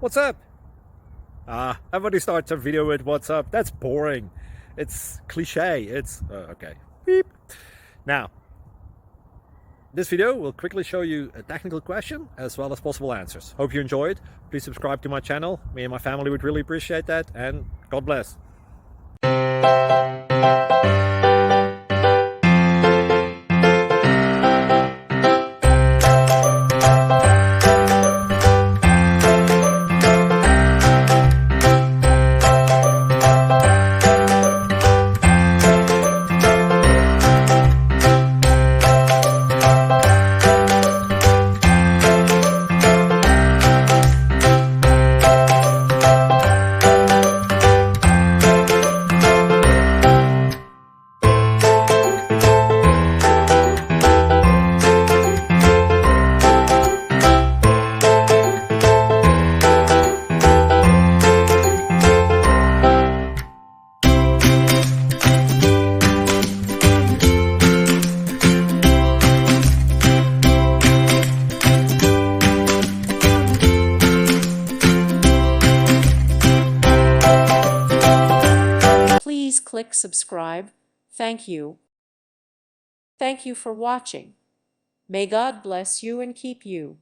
What's up? Everybody starts a video with what's up. That's boring. It's cliche. Okay. Beep. Now, this video will quickly show you a technical question as well as possible answers. Hope you enjoyed. Please subscribe to my channel. Me and my family would really appreciate that. And God bless. Please click subscribe. Thank you. Thank you for watching. May God bless you and keep you.